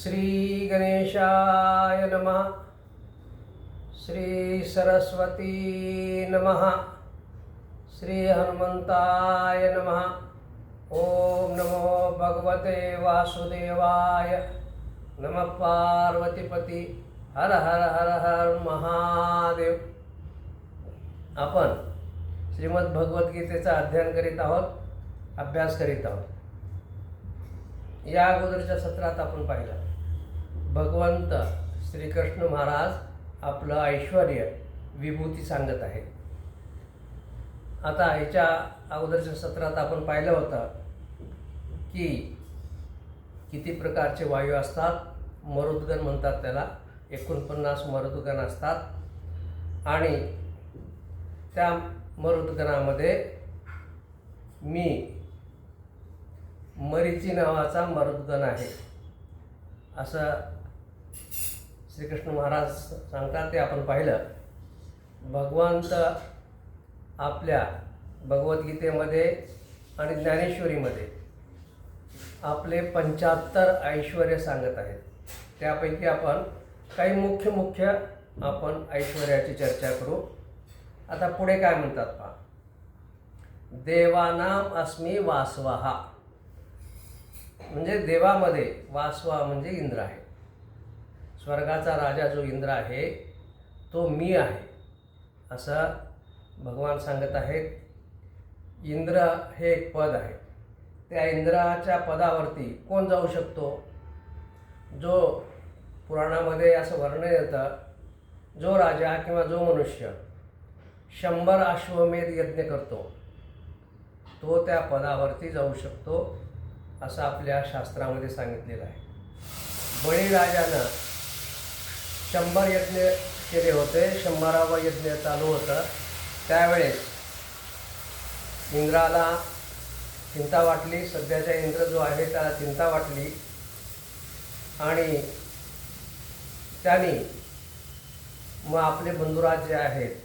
श्री गणेशाय नमः। श्री सरस्वती नमः। श्री हनुमंताय नमः। ओम नमो भगवते वासुदेवाय। नमः पार्वतीपती। हर हर हर हर महादेव। आपण श्रीमद भगवद्गीतेचा अध्ययन करीत आहोत, अभ्यास करीत आहोत। या अगोदरच्या सत्रात आपण पाहिलं भगवंत श्रीकृष्ण महाराज आपलं ऐश्वर्य विभूती सांगत आहेत। आता ह्याच्या अगोदरच्या सत्रात आपण पाहिलं होतं की किती प्रकारचे वायू असतात। मरुद्गण म्हणतात त्याला। 49 मरुद्गण असतात आणि त्या मरुद्गणामध्ये मी मरीची नावाचा मरुद्गण आहे असं श्रीकृष्ण महाराज सांगतात। ते आपण पाहिलं। भगवंत आपल्या भगवद्गीतेमध्ये आणि ज्ञानेश्वरीमध्ये आपले 75 ऐश्वर्य सांगत आहेत। त्यापैकी आपण काही मुख्य आपण ऐश्वर्याची चर्चा करू। आता पुढे काय म्हणतात पहा। देवानाम अस्मी वासवः, म्हणजे देवामध्ये वासवा म्हणजे इंद्र आहे। स्वर्गाचा राजा जो इंद्र आहे तो मी आहे असं भगवान सांगत आहेत। इंद्र हे एक पद आहे। त्या इंद्राच्या पदावरती कोण जाऊ शकतो? जो पुराणामध्ये असं वर्णन येतं, जो राजा किंवा जो मनुष्य 100 अश्वमेध यज्ञ करतो तो त्या पदावरती जाऊ शकतो असं आपल्या शास्त्रामध्ये सांगितलेलं आहे। बळीराजानं 100 यज्ञ केले होते। 100वा यज्ञ चालू होतं। त्यावेळेस इंद्राला चिंता वाटली। सध्याचा इंद्र जो आहे त्याला चिंता वाटली आणि त्यांनी मग आपले बंधुराज जे आहेत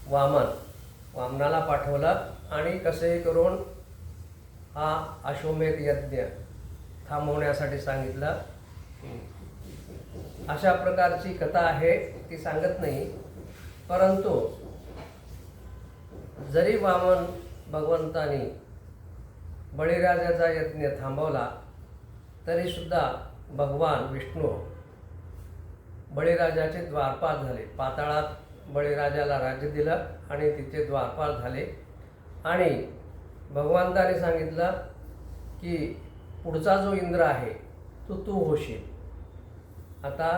वामनाला पाठवलं आणि कसेही करून हा अश्वमेध यज्ञ थांबवण्यासाठी सांगितलं। अशा प्रकारची कथा आहे, ती सांगत नाही। परंतु जरी वामन भगवंतानी बळीराजाचा यज्ञ थांबवला तरी सुद्धा भगवान विष्णू बळीराजाचे द्वारपाल झाले। पाताळात बळीराजाला राज्य दिलं आणि तिथे द्वारपाल झाले आणि भगवंताने सांगितलं की पुढचा जो इंद्र आहे तो तू होशील। आता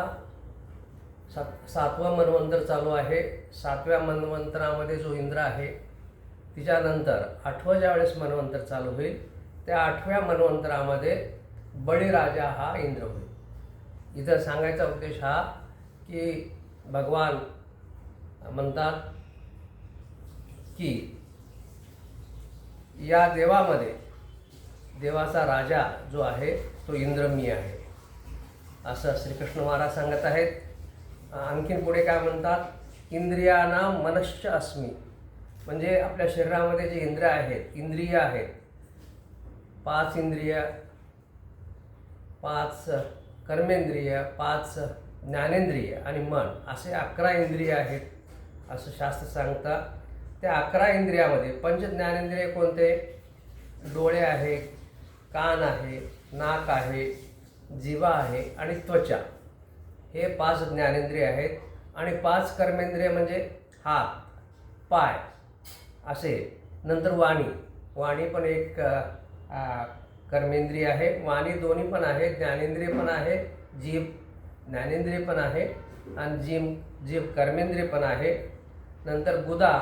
7वं मन्वंतर चालू आहे। 7व्या मन्वंतरामध्ये जो इंद्र आहे तिच्यानंतर 8वं ज्यावेळेस मन्वंतर चालू होईल त्या 8व्या मन्वंतरामध्ये बळीराजा हा इंद्र होईल। इथं सांगायचा उद्देश हा की भगवान म्हणतात की या देवामध्ये देवाचा राजा जो आहे तो इंद्र मी आहे असं श्रीकृष्ण महाराज सांगत आहेत। आणखीन पुढे काय म्हणतात, इंद्रियानाम मनश्च अस्मी, म्हणजे आपल्या शरीरामध्ये जे इंद्रिय आहेत 5 इंद्रिय, 5 कर्मेंद्रिय, 5 ज्ञानेंद्रिय आणि मन असे 11 इंद्रिय आहेत असं शास्त्र सांगतं। त्या 11 इंद्रियामध्ये पंच ज्ञानेंद्रिय कोणते? डोळे आहे, कान आहे, नाक आहे, जिव्हा आहे आणि त्वचा, हे 5 ज्ञानेंद्रिय आहेत। आणि 5 कर्मेंद्रिय म्हणजे हात पाय असे। नंतर वाणी पण एक कर्मेंद्रिय आहे। वाणी दोन्ही पण आहे, ज्ञानेंद्रिय पण आहे, जीभ ज्ञानेंद्रिय पण आहे आणि जीभ कर्मेंद्रिय पण आहे। नंतर गुदा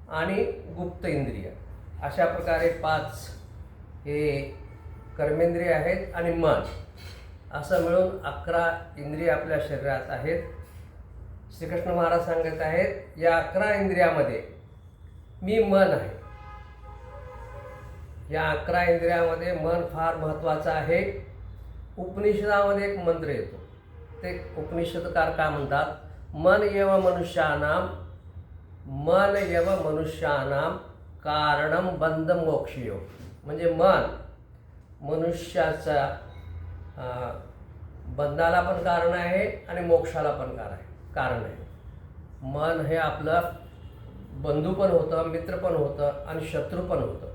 आणि गुप्त इंद्रिय अशा प्रकारे 5 हे कर्मेंद्रिय आहेत आणि मन असं मिळून 11 इंद्रिय आपल्या शरीरात आहेत। श्रीकृष्ण महाराज सांगत आहेत या 11 इंद्रियामध्ये मी मन आहे। या 11 इंद्रियामध्ये मन फार महत्त्वाचं आहे। उपनिषदामध्ये एक मंत्र येतो, ते उपनिषदकार काय म्हणतात, मन एव मनुष्यानाम कारणम बंध मोक्षयो, म्हणजे मन मनुष्याचा बंधाला पण कारण आहे आणि मोक्षाला पण कारण आहे. मन हे आपलं बंधू पण होतं, मित्र पण होतं आणि शत्रू पण होतं.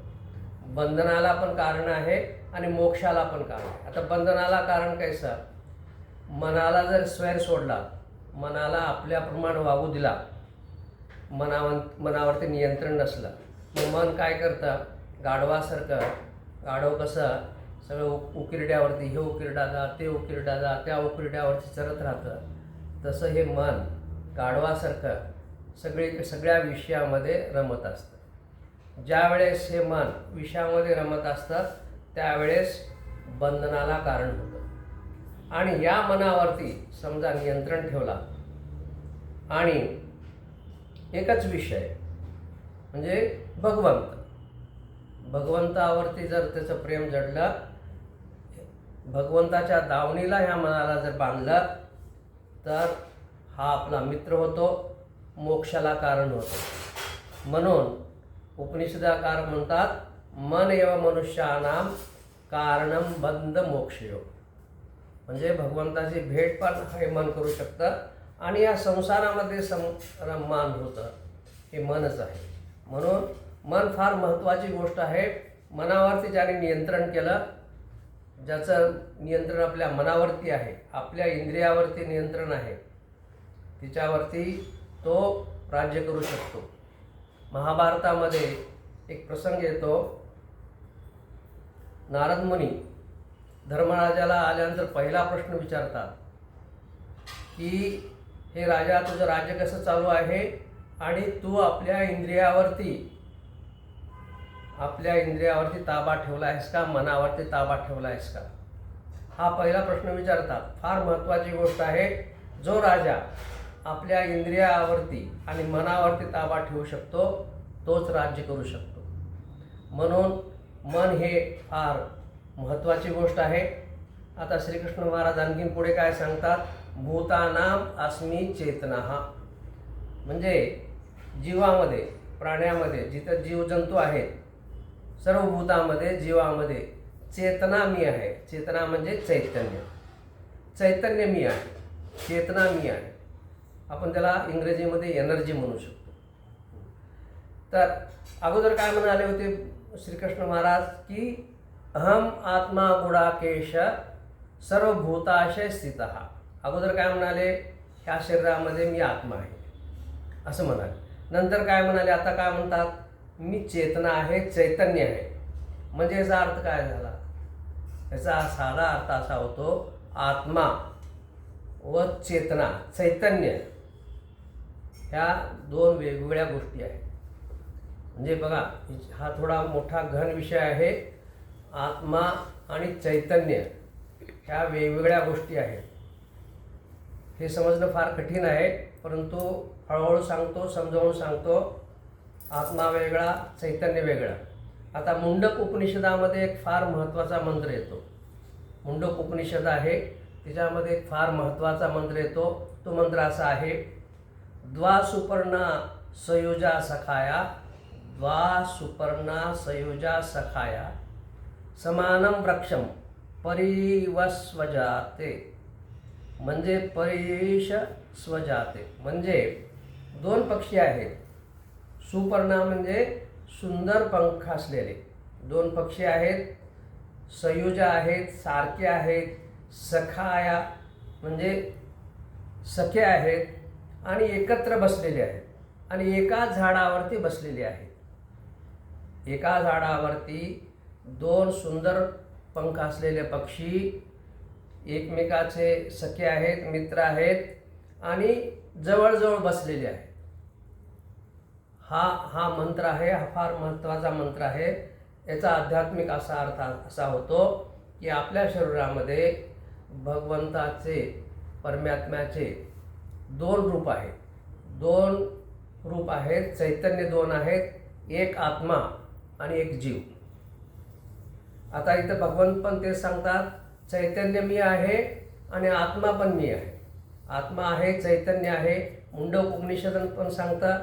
बंधनाला पण कारण आहे आणि मोक्षाला पण कारण आहे. आता बंधनाला कारण कैसा, मनाला जर स्वैर सोडला, मनाला आपल्याप्रमाणे वागू दिला, मनावरती नियंत्रण नसलं, मग मन काय करतं, गाढवासारखं. गाढव कसं सगळं उकिरड्यावरती, हे उकिरडा जा, ते उकिरडा जा, त्या उकिरड्यावरती चरत राहतं, तसं हे मन गाढवासारखं सगळ्या विषयामध्ये रमत असतं. ज्या वेळेस हे मन विषयामध्ये रमत असतं त्यावेळेस बंधनाला कारण होतं. आणि या मनावरती समजा नियंत्रण ठेवला आणि एकच विषय म्हणजे भगवंतावरती जर त्याचं प्रेम जडलं, भगवंताच्या दावणीला ह्या मनाला जर बांधलं, तर हा आपला मित्र होतो, मोक्षाला कारण होतो. म्हणून उपनिषदाकार म्हणतात, मन एव मनुष्यानां कारणं बंध मोक्षयो. म्हणजे भगवंताची भेट पण हे मन करू शकतं आणि या संसारामध्ये रममान होतं हे मनच आहे. म्हणून मन फार महत्त्वाची गोष्ट आहे. मनावरती ज्याने नियंत्रण केलं, ज्याचं नियंत्रण आपल्या मनावरती आहे, आपल्या इंद्रियावरती नियंत्रण आहे, तिच्यावरती तो राज्य करू शकतो. महाभारतामध्ये एक प्रसंग येतो, नारद मुनी धर्मराजाला आल्यानंतर पहिला प्रश्न विचारतात की हे राजा, तुझं राज्य कसं चालू आहे आणि तू आपल्या इंद्रियावरती ताबा ठेवला आहेस का, मनावरती ताबा ठेवला आहेस का, हा पहिला प्रश्न विचारतात. फार महत्त्वाची गोष्ट आहे. जो राजा आपल्या इंद्रियावरती आणि मनावरती ताबा ठेवू शकतो तोच राज्य करू शकतो. म्हणून मन हे फार महत्त्वाची गोष्ट आहे. आता श्रीकृष्ण महाराज आणखीन पुढे काय सांगतात, भूतानाम अस्मि चेतनः. म्हणजे जीवामध्ये, प्राण्यामध्ये, जिथं जीवजंतू आहेत, सर्व भूतामध्ये, जीवामध्ये चेतना मी आहे. चेतना म्हणजे चैतन्य मी आहे, चेतना मी आहे. आपण त्याला इंग्रजीमध्ये एनर्जी म्हणू शकतो. तर अगोदर काय म्हणाले होते श्रीकृष्ण महाराज की अहम आत्मा गुडाकेश सर्वभूताशय स्थितः. अगोदर काय म्हणाले, ह्या शरीरामध्ये मी आत्मा आहे असं म्हणाले. नंतर काय म्हणाले, आता काय म्हणतात, मी चेतना आहे, चैतन्य आहे. म्हणजे याचा अर्थ काय झाला, याचा साधा अर्थ असा होतो, आत्मा व चेतना, चैतन्य ह्या दोन वेगवेगळ्या गोष्टी आहेत. म्हणजे बघा, हा थोडा मोठा घन विषय आहे. आत्मा आणि चैतन्य ह्या वेगवेगळ्या गोष्टी आहेत. हे समजणं फार कठीण आहे, परंतु हळूहळू सांगतो, समजावून सांगतो. आत्मा वेगळा, चैतन्य वेगळा. आता मुंडक उपनिषदामध्ये एक फार महत्त्वाचा मंत्र येतो. मुंडक उपनिषद आहे, त्याच्यामध्ये एक फार महत्त्वाचा मंत्र येतो. तो मंत्र असा आहे, द्वा सुपर्णा सयुजा सखाया, द्वा सुपर्णा सयुजा सखाया समानं वृक्षं परिवस्वजाते. म्हणजे परिशस्वजाते म्हणजे दोन पक्षी आहेत. सुपर्णा म्हणजे सुंदर पंख असलेले दोन पक्षी आहेत. सयुजा आहेत, सारखे आहेत. सखाया म्हणजे सखे आहेत आणि एकत्र बसलेले आहेत आणि एका झाडावरती बसलेले आहेत. एका झाडावरती दोन सुंदर पंख असलेले पक्षी एकमेकाचे सखे आहेत, मित्र आहेत आणि जवळजवळ बसलेले आहेत. हा मंत्र आहे, हा फार महत्त्वाचा मंत्र आहे. याचा आध्यात्मिक असा अर्थ असा होतो की आपल्या शरीरामध्ये भगवंताचे, परमात्म्याचे दोन रूप आहेत. दोन रूप आहेत, चैतन्य दोन आहेत, एक आत्मा आणि एक जीव. आता इथं भगवंत पण ते सांगतात, चैतन्य मी आहे आणि आत्मा पण मी आहे. आत्मा आहे, चैतन्य आहे. मुंडक उपनिषद पण सांगतात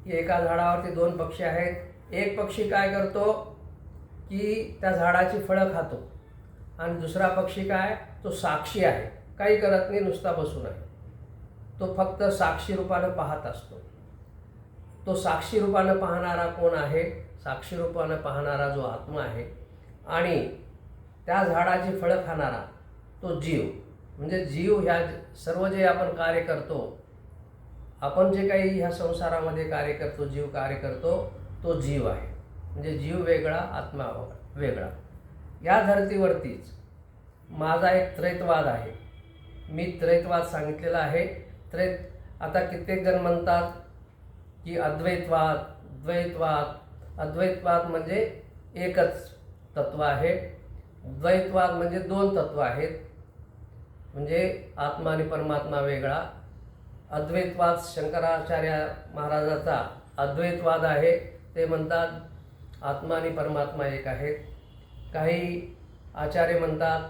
की एका झाडावरती दोन पक्षी आहेत. एक पक्षी काय करतो की त्या झाडाची फळं खातो आणि दुसरा पक्षी काय, तो साक्षी आहे, काही करत नाही, नुसता बसून आहे. तो फक्त साक्षी रूपानं पाहत असतो. तो साक्षी रूपानं पाहणारा कोण आहे? साक्षी रूपानं पाहणारा जो आत्मा आहे आणि त्या झाडाची फळं खाणारा तो जीव. म्हणजे जीव ह्या सर्व जे आपण कार्य करतो, आपण जे काही ह्या संसारामध्ये कार्य करतो, जीव कार्य करतो, तो जीव आहे. म्हणजे जीव वेगळा, आत्मा वेगळा. या धर्तीवरतीच माझा एक त्रैतवाद आहे. मी त्रैतवाद सांगितलेला आहे. आता कित्येक जण म्हणतात की अद्वैतवाद, द्वैतवाद. अद्वैतवाद म्हणजे एकच तत्व आहे. द्वैतवाद म्हणजे दोन तत्व आहेत, म्हणजे आत्मा आणि परमात्मा वेगळा. अद्वैतवाद शंकराचार्य महाराजाचा अद्वैतवाद आहे. ते म्हणतात आत्मा आणि परमात्मा एक आहेत. काही आचार्य म्हणतात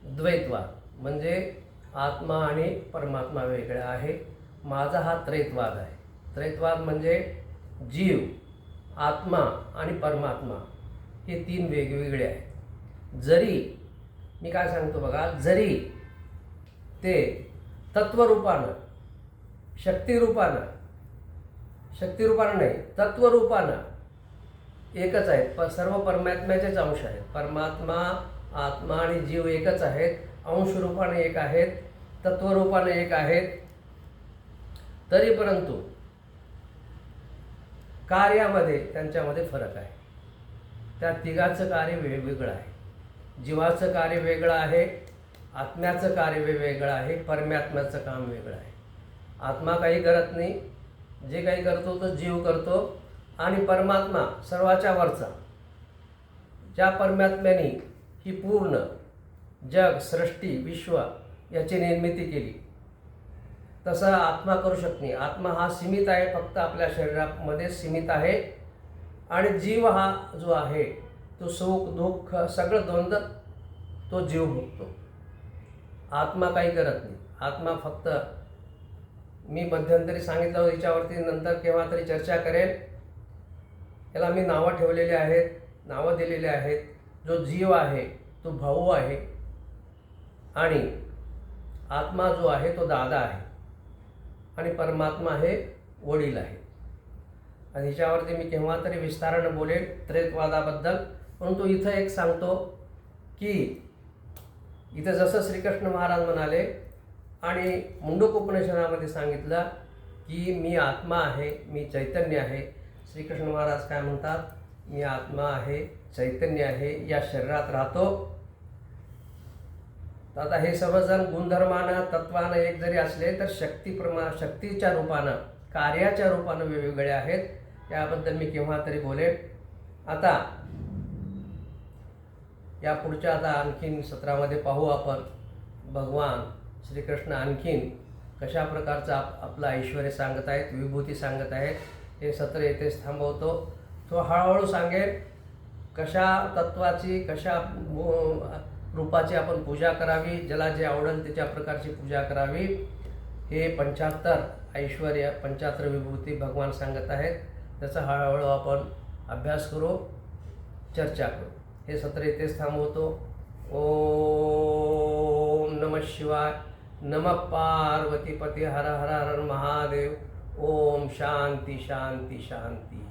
द्वैतवाद म्हणजे आत्मा आणि परमात्मा वेगळा आहे. माझा हा त्रैतवाद आहे. त्रैतवाद म्हणजे जीव, आत्मा आणि परमात्मा हे तीन वेगवेगळे आहेत. जरी मी काय सांगतो बघा, जरी ते तत्वरूपानं, शक्तिरूपानं नाही, तत्वरूपानं एकच आहेत. सर्व परमात्म्याचेच अंश आहेत. परमात्मा, आत्मा आणि जीव एकच आहेत. अंशरूपाने एक आहेत, तत्वरूपाने एक आहेत. तरी परंतु कार्यामध्ये त्यांच्यामध्ये फरक आहे. त्या तिघाचं कार्य वेगवेगळं आहे. जीवाचं कार्य वेगळं आहे, आत्म्याचं कार्य वेगळं आहे, परमात्म्याचं काम वेगळं आहे. आत्मा काही करत नाही, जे काही करतो तो जीव करतो. आणि परमात्मा सर्वाच्या वरचा, ज्या परमात्म्याने ही पूर्ण जग, सृष्टी, विश्व याची निर्मिती केली, तसं आत्मा करू शकत नाही. आत्मा हा सीमित आहे, फक्त आपल्या शरीरामध्ये सीमित आहे. आणि जीव हा जो आहे तो सुख दुःख सगळं द्वंद्व तो जीव भोगतो. आत्मा काही करत नाही. आत्मा फक्त, मी मध्यंतरी सांगितलं होतं, याच्यावरती नंतर केव्हा तरी चर्चा करेल. याला मी नावं ठेवलेली आहेत, नावं दिलेली आहेत. जो जीव आहे तो भाऊ आहे आणि आत्मा जो आहे तो दादा आहे आणि परमात्मा हे वडील आहे. आणि ह्याच्यावरती मी केव्हा तरी विस्तारानं बोलेल त्रैतवादाबद्दल. परंतु इथं एक सांगतो की इथं जसं श्रीकृष्ण महाराज म्हणाले आणि मुंडक उपनिषदामध्ये सांगितलं की मी आत्मा आहे, मी चैतन्य आहे. श्रीकृष्ण महाराज काय म्हणतात, मी आत्मा आहे, चैतन्य आहे, या शरीरात राहतो. तर आता हे सर्वजण गुणधर्मानं, तत्वानं एक जरी असले तर शक्तीच्या रूपानं, कार्याच्या रूपानं वेगवेगळे आहेत. याबद्दल मी केव्हा तरी बोलेन. आता या पुढच्या आणखीन सत्रामध्ये पाहू आपण भगवान श्रीकृष्ण आणखीन कशा प्रकारचा आपला ऐश्वर्य सांगत आहेत, विभूती सांगत आहेत. हे सत्र येथेच थांबवतो. तो हळूहळू सांगेल कशा तत्वाची, कशा रूपाची आपण पूजा करावी, ज्याला जे आवडेल त्याच्या प्रकारची पूजा करावी. हे 75 ऐश्वर्य, 75 विभूती भगवान सांगत आहेत. त्याचा हळूहळू आपण अभ्यास करू, चर्चा करू. हे सत्र इथेच थांबवतो. ओम नमः शिवाय. नमः पार्वतीपती हर हर हर महादेव. ओम शांती शांती शांती.